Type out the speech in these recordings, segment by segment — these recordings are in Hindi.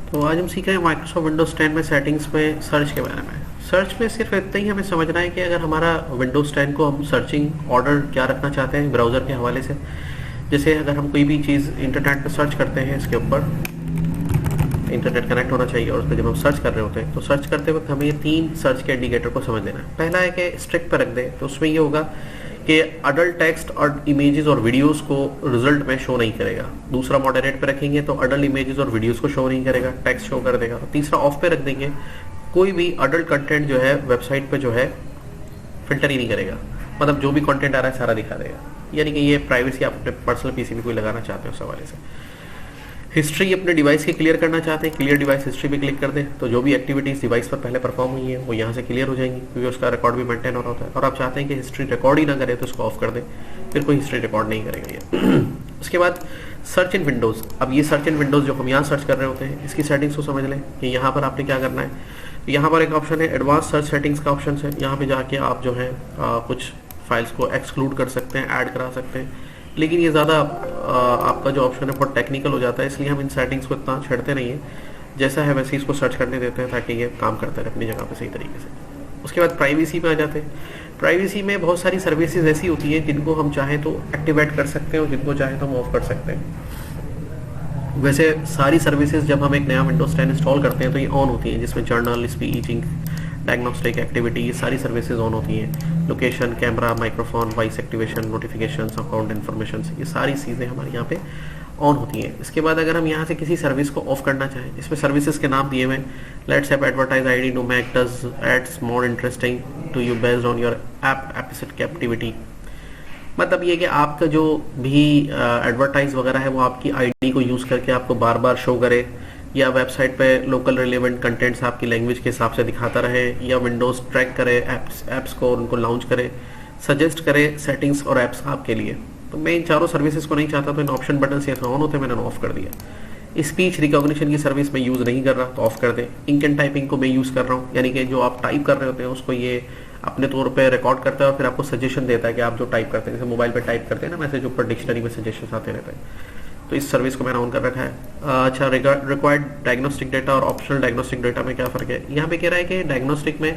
तो आज हम सीख रहे हैं माइक्रोसॉफ्ट विंडोज़ 10 में सेटिंग्स में सर्च के बारे में। सर्च में सिर्फ इतना ही हमें समझना है कि अगर हमारा विंडोज़ 10 को हम सर्चिंग ऑर्डर क्या रखना चाहते हैं ब्राउज़र के हवाले से, जैसे अगर हम कोई भी चीज़ इंटरनेट पर सर्च करते हैं, इसके ऊपर इंटरनेट कनेक्ट होना चाहिए और उस पर जब हम सर्च कर रहे होते हैं तो सर्च करते वक्त हमें ये 3 सर्च के इंडिकेटर को समझ लेना है। पहला है कि स्ट्रिक्ट पर रख दें, तो उसमें ये होगा कि अडल्ट टेक्स्ट और इमेजेस और वीडियोस को रिजल्ट में शो नहीं करेगा। दूसरा मॉडरेट पे रखेंगे तो अडल्ट इमेजेस और वीडियोस को शो नहीं करेगा, टेक्स्ट शो कर देगा। तीसरा ऑफ पे रख देंगे, कोई भी अडल्ट कंटेंट जो है वेबसाइट पे जो है फिल्टर ही नहीं करेगा, मतलब जो भी कंटेंट आ रहा है सारा दिखा देगा। यानी कि ये प्राइवेसी आप अपने पर्सनल पीसी में कोई लगाना चाहते हो उस हवाले से। हिस्ट्री अपने डिवाइस की क्लियर करना चाहते हैं, क्लियर डिवाइस हिस्ट्री पे क्लिक कर दें तो जो भी एक्टिविटीज़ डिवाइस पर पहले परफॉर्म हुई है वो यहाँ से क्लियर हो जाएंगी, क्योंकि उसका रिकॉर्ड भी मेंटेन हो रहा होता है। और आप चाहते हैं कि हिस्ट्री रिकॉर्ड ही ना करे तो उसको ऑफ कर दें, फिर कोई हिस्ट्री रिकॉर्ड नहीं करेगा ये। उसके बाद सर्च इन विंडोज़। अब ये सर्च इन विंडोज़ जो हम यहाँ सर्च कर रहे होते हैं, इसकी सेटिंग्स को समझ लें कि यहाँ पर आपने क्या करना है। तो यहाँ पर एक ऑप्शन है एडवांस सर्च सेटिंग्स का ऑप्शन है, यहाँ पर जाके आप जो है कुछ फाइल्स को एक्सक्लूड कर सकते हैं, ऐड करा सकते हैं, लेकिन ये ज़्यादा आपका जो ऑप्शन है बहुत टेक्निकल हो जाता है, इसलिए हम इन सेटिंग्स को इतना छेड़ते नहीं हैं। जैसा है वैसे इसको सर्च करने देते हैं ताकि ये काम करता रहे अपनी जगह पे सही तरीके से। उसके बाद प्राइवेसी पे आ जाते हैं। प्राइवेसी में बहुत सारी सर्विसेज ऐसी होती हैं जिनको हम चाहें तो एक्टिवेट कर सकते हैं और जिनको चाहें तो हम ऑफ कर सकते हैं। वैसे सारी सर्विसेज जब हम एक नया विंडोज 10 इंस्टॉल करते हैं तो ये ऑन होती हैं, जिसमें जर्नल, स्पीच, डायग्नोस्टिक एक्टिविटी, ये सारी सर्विसेज ऑन होती हैं। Location, camera, microphone, voice activation, notification, account information, ये सारी चीज़ें हमारे यहाँ पे ऑन होती हैं। इसके बाद अगर हम यहाँ से किसी सर्विस को ऑफ करना चाहें, इसमें सर्विसेज के नाम दिए हुए, let's app advertise ID to make does ads more interesting to you based on your app episode activity. मतलब ये कि आपका जो भी एडवर्टाइज वगैरह है वो आपकी आईडी को यूज़ करके आपको बार बार शो करे, या वेबसाइट पे लोकल रिलेवेंट कंटेंट्स आपकी लैंग्वेज के हिसाब से दिखाता रहे, या विंडोज़ ट्रैक करे ऐप्स को, उनको लॉन्च करे, सजेस्ट करे सेटिंग्स और ऐप्स आपके लिए। तो मैं इन चारों सर्विसेज को नहीं चाहता तो इन ऑप्शन बटन से ऑन होते मैंने ऑफ कर दिया। स्पीच रिकॉग्निशन की सर्विस में यूज़ नहीं कर रहा तो ऑफ कर दें। इंक एंड टाइपिंग को मैं यूज़ कर रहा हूँ, यानी कि जो आप टाइप कर रहे होते हैं उसको ये अपने तौर पे रिकॉर्ड करता है और फिर आपको सजेशन देता है कि आप जो टाइप करते हैं, जैसे मोबाइल पे टाइप करते हैं ना, मैसेज ऊपर डिक्शनरी में सजेशन आते रहते हैं, तो इस सर्विस को मैंने ऑन कर रखा है। अच्छा, रिक्वायर्ड डायग्नोस्टिक डेटा और ऑप्शनल डायग्नोस्टिक डेटा में क्या फ़र्क है। यहाँ पे कह रहा है कि डायग्नोस्टिक में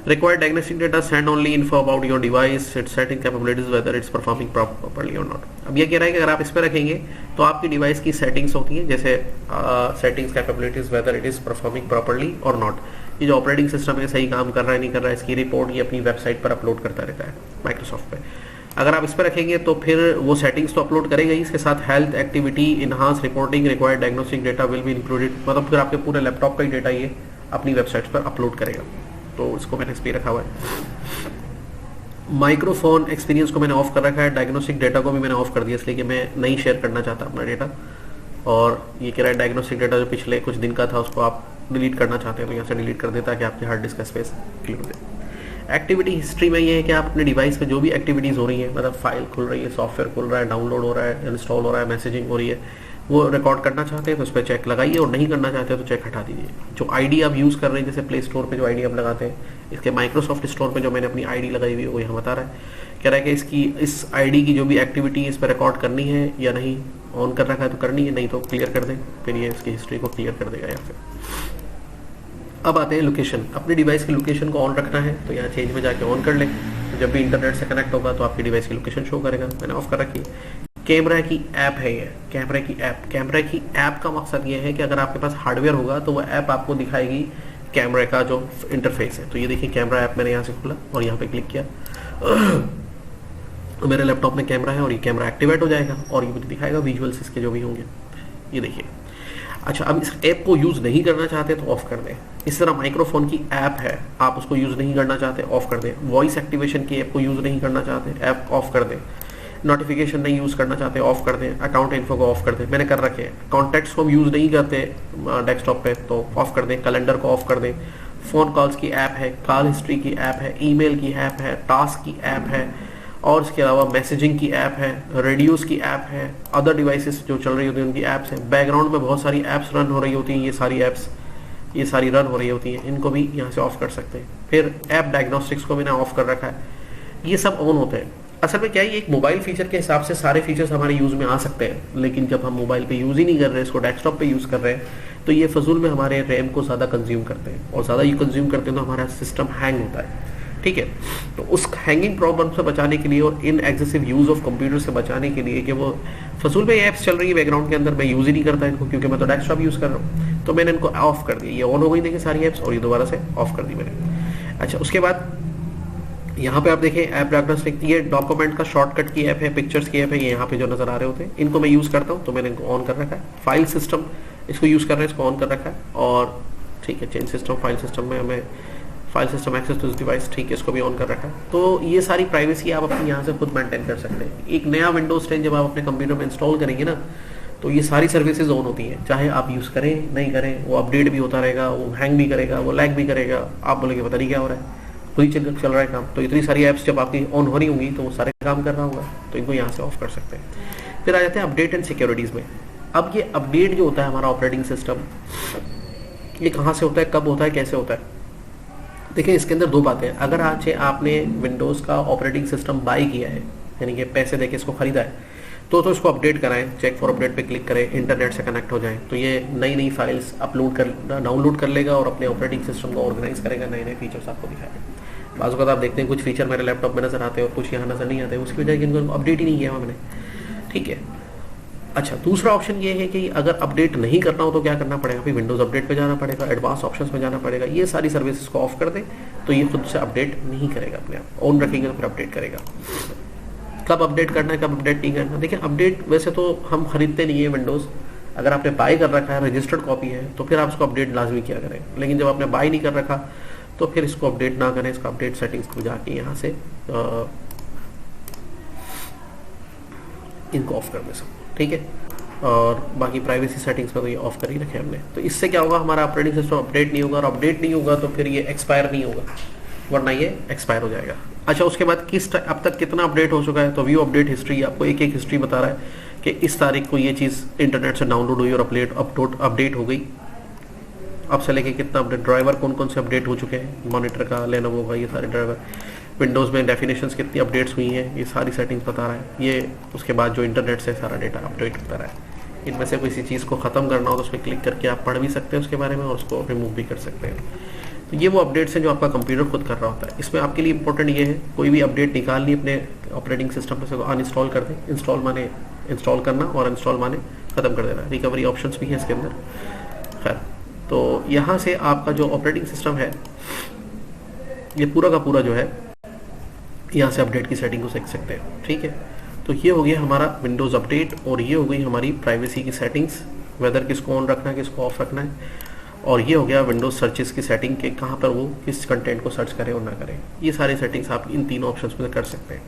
required diagnostic data send only info about your device, it's setting capabilities, whether it's performing properly और नॉट। अब ये कह रहा है कि अगर आप इस पर रखेंगे तो आपकी डिवाइस की सेटिंग्स होती हैं, जैसे settings capabilities, whether it is performing properly और नॉट। ये जो ऑपरेटिंग सिस्टम है सही काम कर रहा है नहीं कर रहा है, इसकी रिपोर्ट ये अपनी वेबसाइट पर अपलोड करता रहता है माइक्रोसॉफ्ट पे। अगर आप इस पर रखेंगे तो फिर वो सेटिंग्स तो अपलोड करेगा ही, इसके साथ health, activity, enhance reporting, required diagnostic data will be included, मतलब फिर आपके पूरे लैपटॉप का ही डेटा ये अपनी वेबसाइट पर अपलोड करेगा। तो इसको मैंने इस पर रखा हुआ है। माइक्रोफोन एक्सपीरियंस को मैंने ऑफ कर रखा है, डायग्नोस्टिक डेटा को भी मैंने ऑफ कर दिया इसलिए कि मैं नहीं शेयर करना चाहता अपना डेटा। और ये कह रहा है डायग्नोस्टिक डेटा जो पिछले कुछ दिन का था उसको आप डिलीट करना चाहते हैं तो यहाँ से डिलीट कर देता है कि आपके हार्ड डिस्क का स्पेस क्लियर हो जाए। एक्टिविटी हिस्ट्री में ये है कि आप अपने डिवाइस पे जो भी एक्टिविटीज़ हो रही है, मतलब फाइल खुल रही है, सॉफ्टवेयर खुल रहा है, डाउनलोड हो रहा है, इंस्टॉल हो रहा है, मैसेजिंग हो रही है, वो रिकॉर्ड करना चाहते हैं तो उस पर चेक लगाइए, और नहीं करना चाहते हैं तो चेक हटा दीजिए। जो आईडी आप यूज़ कर रहे हैं, जैसे प्ले स्टोर पे जो आईडी आप लगाते हैं, इसके माइक्रोसॉफ्ट स्टोर पे जो मैंने अपनी आईडी लगाई हुई है वो यहाँ बता रहा है। कह रहा है कि इस आईडी की जो भी एक्टिविटी इस पर रिकॉर्ड करनी है या नहीं, ऑन कर रखा है तो करनी है, नहीं तो क्लियर कर दें, फिर ये इसकी हिस्ट्री को क्लियर कर देगा यहाँ से। अब आते हैं लोकेशन। अपनी डिवाइस की लोकेशन को ऑन रखना है तो यहाँ चेंज में जाके ऑन कर लें, तो जब भी इंटरनेट से कनेक्ट होगा तो आपकी डिवाइस की लोकेशन शो करेगा। मैंने ऑफ कर रखी। कैमरा की ऐप है ये, कैमरा की ऐप का मकसद ये है कि अगर आपके पास हार्डवेयर होगा तो वह ऐप आपको दिखाएगी कैमरे का जो इंटरफेस है। तो ये देखिए कैमरा ऐप मैंने यहाँ से खोला और यहाँ पे क्लिक किया तो मेरे लैपटॉप में कैमरा है और ये कैमरा एक्टिवेट हो जाएगा और ये मुझे दिखाएगा विजुअल्स इसके जो भी होंगे, ये देखिए। अच्छा, अब इस ऐप को यूज़ नहीं करना चाहते तो ऑफ कर दें। इस तरह माइक्रोफोन की ऐप है, आप उसको यूज़ नहीं करना चाहते ऑफ कर दें। वॉइस एक्टिवेशन की ऐप को यूज़ नहीं करना चाहते, ऐप ऑफ कर दें। नोटिफिकेशन नहीं यूज़ करना चाहते, ऑफ कर दें। अकाउंट इन्फो को ऑफ कर दें, मैंने कर रखे हैं। कॉन्टैक्ट्स को हम यूज़ नहीं करते डेस्कटॉप पे तो ऑफ कर दें। कैलेंडर को ऑफ कर दें। फ़ोन कॉल्स की ऐप है, कॉल हिस्ट्री की ऐप है, ईमेल की ऐप है, टास्क की ऐप है, और इसके अलावा मैसेजिंग की ऐप है, रेडियोस की ऐप है, अदर डिवाइसेस जो चल रही होती हैं उनकी ऐप्स हैं। बैकग्राउंड में बहुत सारी ऐप्स रन हो रही होती हैं, ये सारी ऐप्स ये सारी रन हो रही होती हैं, इनको भी यहाँ से ऑफ कर सकते हैं। फिर ऐप डायग्नोस्टिक्स को मैंने ऑफ कर रखा है, ये सब ऑन होते हैं। असल में क्या है, एक मोबाइल फीचर के हिसाब से सारे फीचर्स हमारे यूज़ में आ सकते हैं, लेकिन जब हम मोबाइल पे यूज़ ही नहीं कर रहे, इसको डेस्कटॉप पे यूज़ कर रहे हैं, तो ये फजूल में हमारे रैम को ज़्यादा कंज्यूम करते हैं, और ज़्यादा ये कंज्यूम करते हैं तो हमारा सिस्टम हैंग होता है। ठीक है, तो उस हैंगिंग प्रॉब्लम से बचाने के लिए और इन एक्सेसिव यूज़ ऑफ कंप्यूटर से बचाने के लिए कि वो फजूल में ऐप्स चल रही है बैकग्राउंड के अंदर, मैं यूज़ ही नहीं करता इनको, क्योंकि मैं तो डेस्कटॉप यूज़ कर रहा हूँ, तो मैंने इनको ऑफ कर दिया। ये ऑन हो गई देखिए सारी ऐप्स, और ये दोबारा से ऑफ कर दी मैंने। अच्छा, उसके बाद यहाँ पे आप देखें ऐप डायग्नोस्टिक, ये डॉक्यूमेंट का शॉर्टकट की ऐप है, पिक्चर्स की ऐप है, ये यहाँ पे जो नज़र आ रहे होते हैं इनको मैं यूज़ करता हूँ, तो मैंने इनको ऑन कर रखा है। फाइल सिस्टम इसको यूज़ कर रहे हैं, इसको ऑन कर रखा है। और ठीक है, चेंज सिस्टम फाइल सिस्टम में हमें file system access to device, ठीक है, इसको भी ऑन कर रखा है। तो ये सारी प्राइवेसी आप अपनी यहाँ से खुद मेंटेन कर सकते हैं। एक नया विंडोज 10 जब आप अपने कंप्यूटर में इंस्टॉल करेंगे ना, तो ये सारी सर्विसेज ऑन होती हैं, चाहे आप यूज़ करें नहीं करें, वो अपडेट भी होता रहेगा, वो हैंग भी करेगा, वो लैग भी करेगा। आप बोलेंगे पता नहीं क्या हो रहा है, खुद ही चल रहा है काम। तो इतनी सारी ऐप्स जब आपकी ऑन हो रही होंगी तो वो सारे काम कर रहा होगा, तो इनको यहाँ से ऑफ कर सकते हैं। फिर आ जाते हैं अपडेट एंड सिक्योरिटीज़ में। अब ये अपडेट जो होता है हमारा ऑपरेटिंग सिस्टम, ये कहाँ से होता है, कब होता है, कैसे होता है? देखिए, इसके अंदर दो बातें हैं। अगर आज आपने विंडोज़ का ऑपरेटिंग सिस्टम बाई किया है, यानी कि पैसे देके इसको खरीदा है, तो इसको अपडेट कराएं, चेक फॉर अपडेट पे क्लिक करें, इंटरनेट से कनेक्ट हो जाएं, तो ये नई नई फाइल्स डाउनलोड कर लेगा और अपने ऑपरेटिंग सिस्टम को ऑर्गेनाइज करेगा, नए नए फीचर्स आपको दिखाएगा। बाज़ वक़्त आप देखते हैं कुछ फीचर मेरे लैपटॉप में नज़र आते हैं और कुछ यहाँ नज़र नहीं आते, उसकी वजह इनको अपडेट ही नहीं किया मैंने। ठीक है, अच्छा, दूसरा ऑप्शन ये है कि अगर अपडेट नहीं करना हो तो क्या करना पड़ेगा, फिर विंडोज़ अपडेट पे जाना पड़ेगा, एडवांस ऑप्शंस में जाना पड़ेगा। ये सारी सर्विसेज को ऑफ कर दें तो ये खुद से अपडेट नहीं करेगा, अपने आप ऑन रखेंगे तो फिर अपडेट करेगा। कब अपडेट करना है, कब अपडेट नहीं करना? देखिए, अपडेट वैसे तो हम खरीदते नहीं है विंडोज़। अगर आपने बाई कर रखा है, रजिस्टर्ड कॉपी है, तो फिर आप इसको अपडेट लाजमी किया करें। लेकिन जब आपने बाई नहीं कर रखा तो फिर इसको अपडेट ना करें, इसका अपडेट सेटिंग्स को जाके यहाँ से इनको ऑफ कर दें सब। ठीक है, और बाकी प्राइवेसी सेटिंग्स में तो ये ऑफ कर ही रखे हमने। तो इससे क्या होगा, हमारा ऑपरेटिंग सिस्टम अपडेट नहीं होगा, और अपडेट नहीं होगा तो फिर ये एक्सपायर नहीं होगा, वरना ये एक्सपायर हो जाएगा। अच्छा, उसके बाद अब तक कितना अपडेट हो चुका है, तो व्यू अपडेट हिस्ट्री आपको एक एक हिस्ट्री बता रहा है कि इस तारीख को ये चीज़ इंटरनेट से डाउनलोड हुई और अपडेट हो गई। अब से लेके कितना अपडेट, ड्राइवर कौन कौन से अपडेट हो चुके हैं, मॉनिटर का, लेनोवो का, ये सारे ड्राइवर, विंडोज़ में डेफिनेशंस कितनी अपडेट्स हुई हैं, ये सारी सेटिंग्स बता रहा है ये। उसके बाद जो इंटरनेट से सारा डेटा अपडेट होता रहा है। इनमें से किसी चीज़ को ख़त्म करना हो तो उस पर क्लिक करके आप पढ़ भी सकते हैं उसके बारे में, और उसको रिमूव भी कर सकते हैं। तो ये वो अपडेट्स हैं जो आपका कंप्यूटर खुद कर रहा होता है। इसमें आपके लिए इंपॉर्टेंट ये है, कोई भी अपडेट निकालनी अपने ऑपरेटिंग सिस्टम से अनइंस्टॉल कर दें। इंस्टॉल माने इंस्टॉल करना, और इंस्टॉल माने ख़त्म कर देना। रिकवरी ऑप्शंस भी हैं इसके अंदर। खैर, तो यहाँ से आपका जो ऑपरेटिंग सिस्टम है, ये पूरा का पूरा जो है, यहाँ से अपडेट की सेटिंग को सीख सकते हैं। ठीक है, तो ये हो गया हमारा विंडोज़ अपडेट, और ये हो गई हमारी प्राइवेसी की सेटिंग्स, वेदर किसको ऑन रखना है, किसको ऑफ रखना है। और ये हो गया विंडोज़ सर्चेस की सेटिंग के कहाँ पर वो किस कंटेंट को सर्च करें और ना करें। ये सारी सेटिंग्स आप इन तीनों ऑप्शंस में कर सकते हैं।